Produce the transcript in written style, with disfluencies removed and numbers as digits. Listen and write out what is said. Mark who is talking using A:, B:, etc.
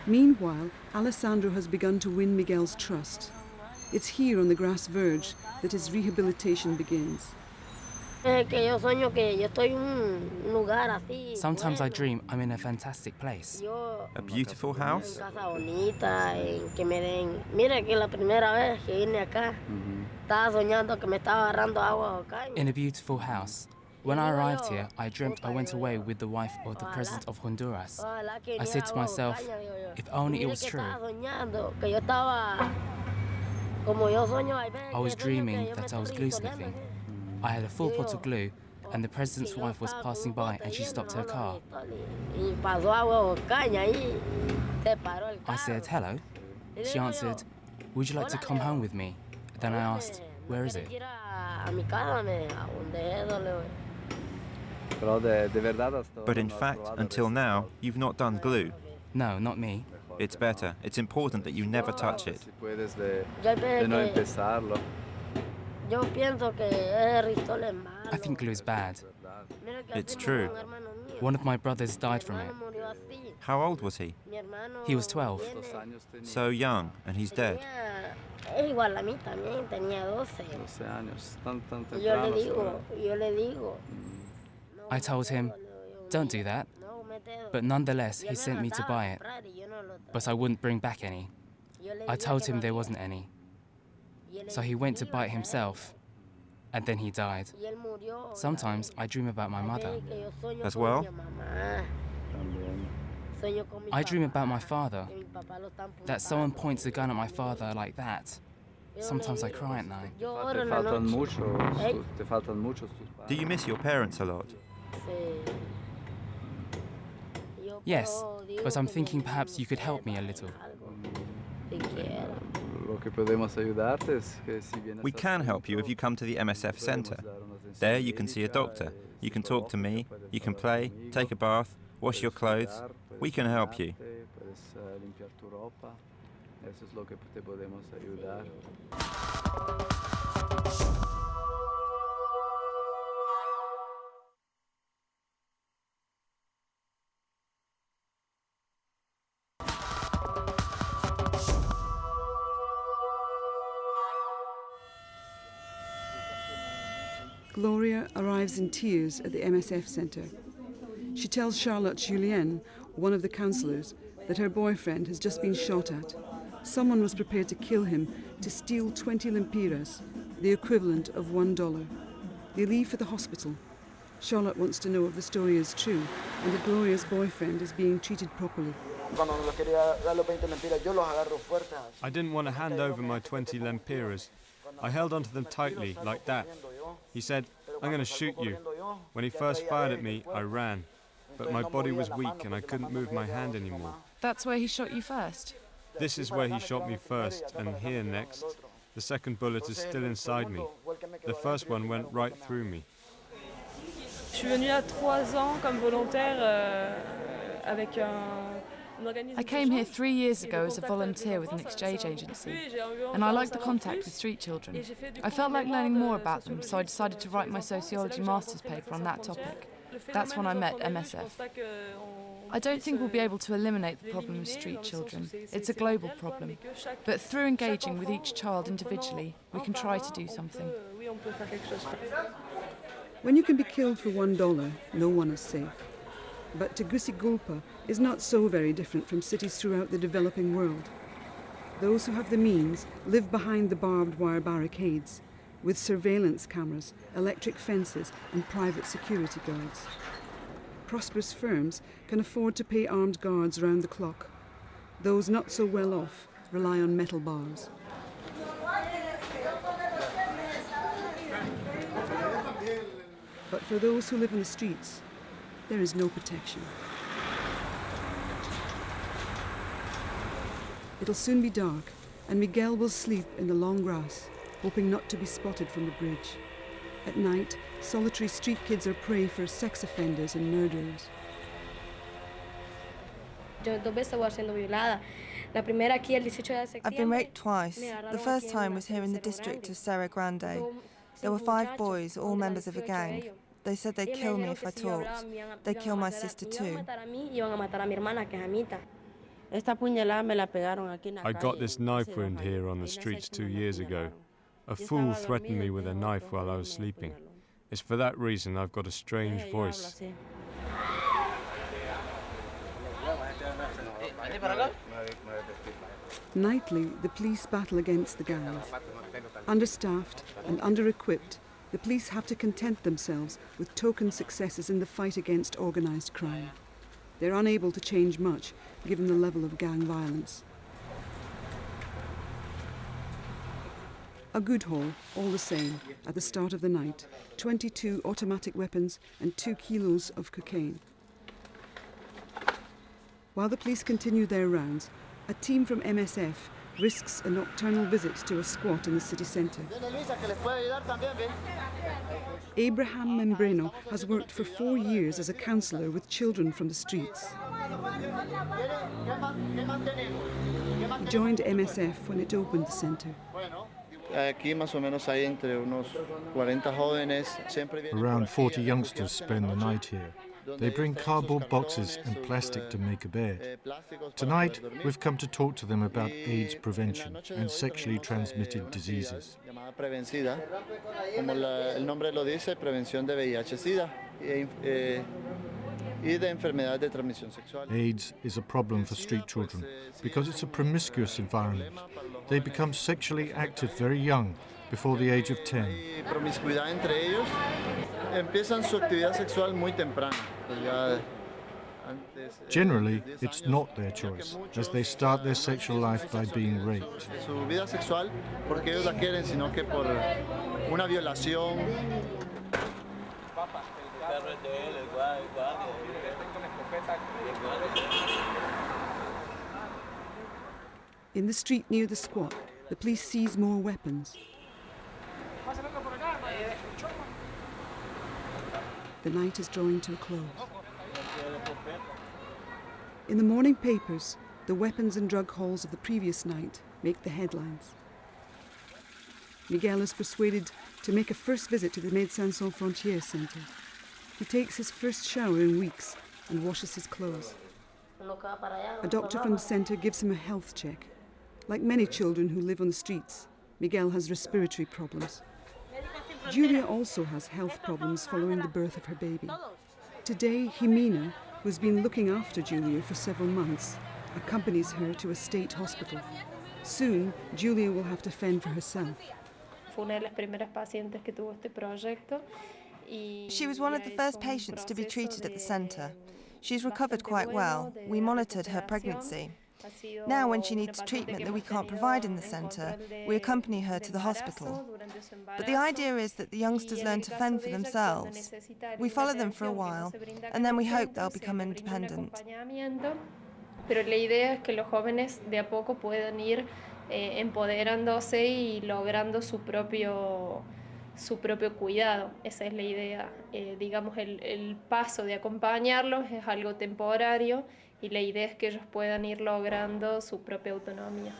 A: Meanwhile, Alessandro has begun to win Miguel's trust. It's here on the grass verge that his rehabilitation begins.
B: Sometimes I dream I'm in a fantastic place.
C: A beautiful house?
B: In a beautiful house. When I arrived here, I dreamt I went away with the wife of the president of Honduras. I said to myself, if only it was true. I was dreaming that I was glue sniffing. I had a full pot of glue, and the president's wife was passing by and she stopped her car. I said, hello. She answered, would you like to come home with me? Then I asked, where is it?
C: But in fact, until now, you've not done glue.
B: No, not me.
C: It's better. It's important that you never touch it.
B: I think glue is bad.
C: It's true.
B: One of my brothers died from it.
C: How old was he?
B: He was 12.
C: So young, and he's dead.
B: I told him, don't do that. But nonetheless, he sent me to buy it. But I wouldn't bring back any. I told him there wasn't any. So he went to buy it himself, and then he died. Sometimes I dream about my mother.
C: As well?
B: I dream about my father, that someone points a gun at my father like that. Sometimes I cry at night.
C: Do you miss your parents a lot?
B: Yes, but I'm thinking perhaps you could help me a little.
C: We can help you if you come to the MSF Center. There you can see a doctor. You can talk to me. You can play, take a bath, wash your clothes. We can help you.
A: Gloria arrives in tears at the MSF Centre. She tells Charlotte Julien, one of the counsellors, that her boyfriend has just been shot at. Someone was prepared to kill him to steal 20 lempiras, the equivalent of $1. They leave for the hospital. Charlotte wants to know if the story is true and if Gloria's boyfriend is being treated properly.
D: I didn't want to hand over my 20 lempiras. I held onto them tightly, like that. He said, I'm going to shoot you. When he first fired at me, I ran. But my body was weak and I couldn't move my hand anymore.
E: That's where he shot you first?
D: This is where he shot me first, and here next. The second bullet is still inside me. The first one went right through me.
E: Je suis venue à 3 ans comme volontaire avec
F: I came here 3 years ago as a volunteer with an exchange agency, and I liked the contact with street children. I felt like learning more about them, so I decided to write my sociology master's paper on that topic. That's when I met MSF. I don't think we'll be able to eliminate the problem of street children. It's a global problem. But through engaging with each child individually, we can try to do something.
A: When you can be killed for $1, no one is safe. But Tegucigalpa is not so very different from cities throughout the developing world. Those who have the means live behind the barbed wire barricades, with surveillance cameras, electric fences and private security guards. Prosperous firms can afford to pay armed guards round the clock. Those not so well off rely on metal bars. But for those who live in the streets, there is no protection. It'll soon be dark, and Miguel will sleep in the long grass, hoping not to be spotted from the bridge. At night, solitary street kids are prey for sex offenders and murderers.
G: I've been raped twice. The first time was here in the district of Cerro Grande. There were 5 boys, all members of a gang. They said they'd kill me if I talked. They'd kill my sister too.
D: I got this knife wound here on the streets 2 years ago. A fool threatened me with a knife while I was sleeping. It's for that reason I've got a strange voice.
A: Nightly, the police battle against the gangs. Understaffed and under-equipped, the police have to content themselves with token successes in the fight against organised crime. They're unable to change much, given the level of gang violence. A good haul, all the same, at the start of the night. 22 automatic weapons and 2 kilos of cocaine. While the police continue their rounds, a team from MSF risks a nocturnal visit to a squat in the city centre. Abraham Membreno has worked for 4 years as a counsellor with children from the streets. He joined MSF when it opened the centre.
H: Around 40 youngsters spend the night here. They bring cardboard boxes and plastic to make a bed. Tonight, we've come to talk to them about AIDS prevention and sexually transmitted diseases. AIDS is a problem for street children because it's a promiscuous environment. They become sexually active very young, before the age of 10. Generally, it's not their choice, as they start their sexual life by being raped.
A: In the street near the squat, the police seize more weapons. The night is drawing to a close. In the morning papers, the weapons and drug hauls of the previous night make the headlines. Miguel is persuaded to make a first visit to the Medecins Sans Frontières centre. He takes his first shower in weeks and washes his clothes. A doctor from the centre gives him a health check. Like many children who live on the streets, Miguel has respiratory problems. Julia also has health problems following the birth of her baby. Today, Jimena, who's been looking after Julia for several months, accompanies her to a state hospital. Soon, Julia will have to fend for herself.
G: She was one of the first patients to be treated at the centre. She's recovered quite well. We monitored her pregnancy. Now, when she needs treatment that we can't provide in the centre, we accompany her to the hospital. But the idea is that the youngsters learn to fend for themselves. We follow them for a while, and then we hope they'll become independent.
E: Pero la idea es que los jóvenes de a poco puedan ir empoderándose y logrando su propio cuidado. Esa es la idea. Digamos, el paso de acompañarlos es algo temporario y la idea es que ellos puedan ir logrando su propia autonomía.